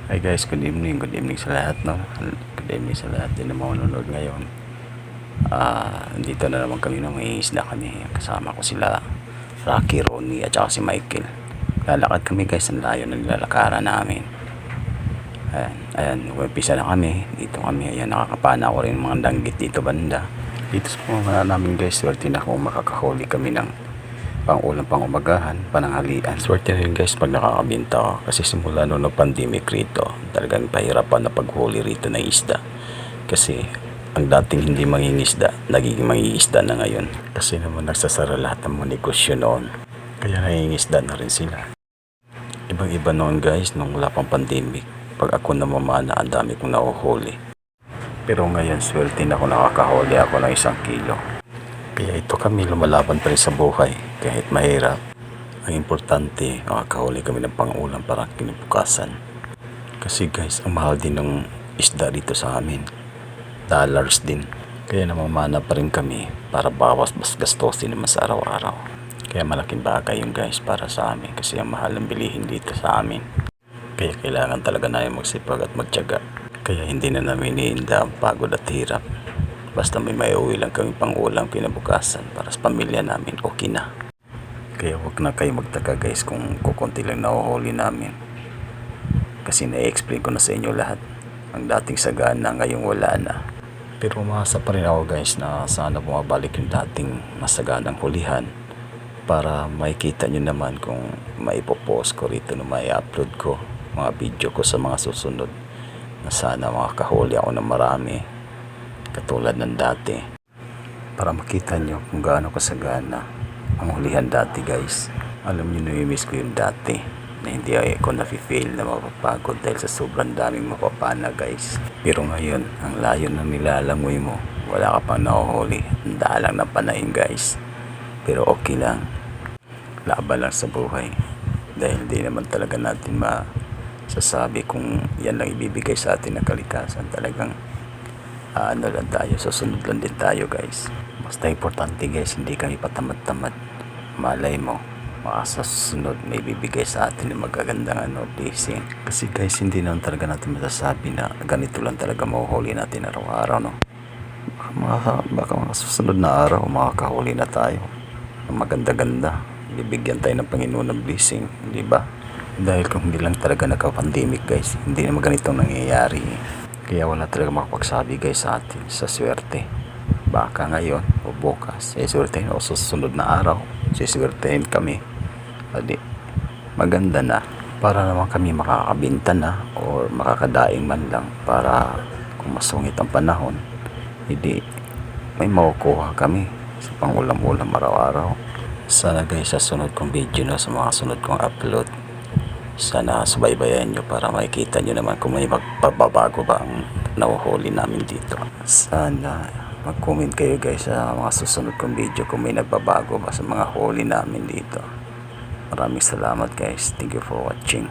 Hi guys, good evening sa lahat, no? Good evening sa lahat din na manonood ngayon. Dito na naman kami nung may isda kami. Kasama ko sila Rocky, Ronnie at saka si Michael. Lalakad kami guys, ang layo ng nilalakaran namin. Ayan, umpisa na kami. Dito kami, ayan, nakakapana ko rin mga danggit dito banda. Dito sa mga namin guys, swerte na kung makakahuli kami ng pang-ulam, pang-umagahan, pananghalian. Swerte rin guys pag nakakabinta ka kasi simula noong pandemic rito, talagang pahirapan na paghuli rito ng isda. Kasi ang dating hindi mangingisda, nagiging mangingisda na ngayon. Kasi naman nagsasara lahat ng mga negosyo noon. Kaya nangingisda na rin sila. Ibang-iba noon guys, nung wala pang pandemic. Pag ako namamana, ang dami kong nahuhuli. Pero ngayon, swerte na ako nakakahuli ako ng 1 kilo. Kaya ito kami lumalaban pa rin sa buhay kahit mahirap. Ang importante, makakahuli kami ng pang-ulam para kinabukasan. Kasi guys, ang mahal din ng isda dito sa amin. Dollars din. Kaya namamana pa rin kami para bawas gastusin naman sa araw-araw. Kaya malaking bagay yung guys para sa amin kasi ang mahal ng bilihin dito sa amin. Kaya kailangan talaga namin magsipag at magtiyaga. Kaya hindi na namin iniinda ang pagod at hirap. Basta may maiuwi lang kami pang ulam kinabukasan para sa pamilya namin, okay na. Kaya wag na kayo magtaka guys kung kukunti lang nahuhuli namin. Kasi na-explain ko na sa inyo lahat. Ang dating sagana ngayon wala na. Pero umasa pa rin ako guys na sana bumabalik yung dating masaganang hulihan. Para makikita nyo naman kung maipopost ko rito na mai-upload ko mga video ko sa mga susunod. Na sana makakahuli ako ng marami. Katulad ng dati para makita nyo kung gaano kasagana ang hulihan dati guys. Alam nyo, namimiss ko yung dati na hindi ako nafe-fail na mapapagod dahil sa sobrang daming mapapana guys. Pero ngayon, ang layo na nilalangoy mo, wala ka pang nahuhuli, handa lang na panain guys. Pero okay lang, laban lang sa buhay dahil di naman talaga natin masasabi kung yan lang ibibigay sa atin ng kalikasan. Talagang ano lang tayo, susunod lang din tayo guys. Basta importante guys, hindi kami patamad-tamad. Malay mo, sa susunod may bibigay sa atin ng magagandang blessing. Kasi guys, hindi naman talaga natin masasabi na ganito lang talaga mahuhuli natin araw-araw, no? Baka mga susunod na araw makakahuli na tayo ng maganda-ganda. Bibigyan tayo ng Panginoon ng blessing, di ba? Dahil kung hindi lang talaga nagka-pandemic guys, hindi naman ganitong nangyayari. Kaya wala talaga makapagsabi guys sa atin sa swerte. Baka ngayon o bukas siswertehin o susunod na araw siswertehin kami. Adi, maganda na para naman kami makakabinta na o makakadaing man lang para kung masungit ang panahon, hindi may makukuha kami sa pangulam-ulam araw-araw. Sana guys sa sunod kong video na sa mga sunod kong upload, sana subaybayan nyo para makikita nyo naman kung may magpababago ba ang nahuhuli namin dito. Sana mag-comment kayo guys sa mga susunod kong video kung may nagbabago ba sa mga huli namin dito. Maraming salamat guys. Thank you for watching.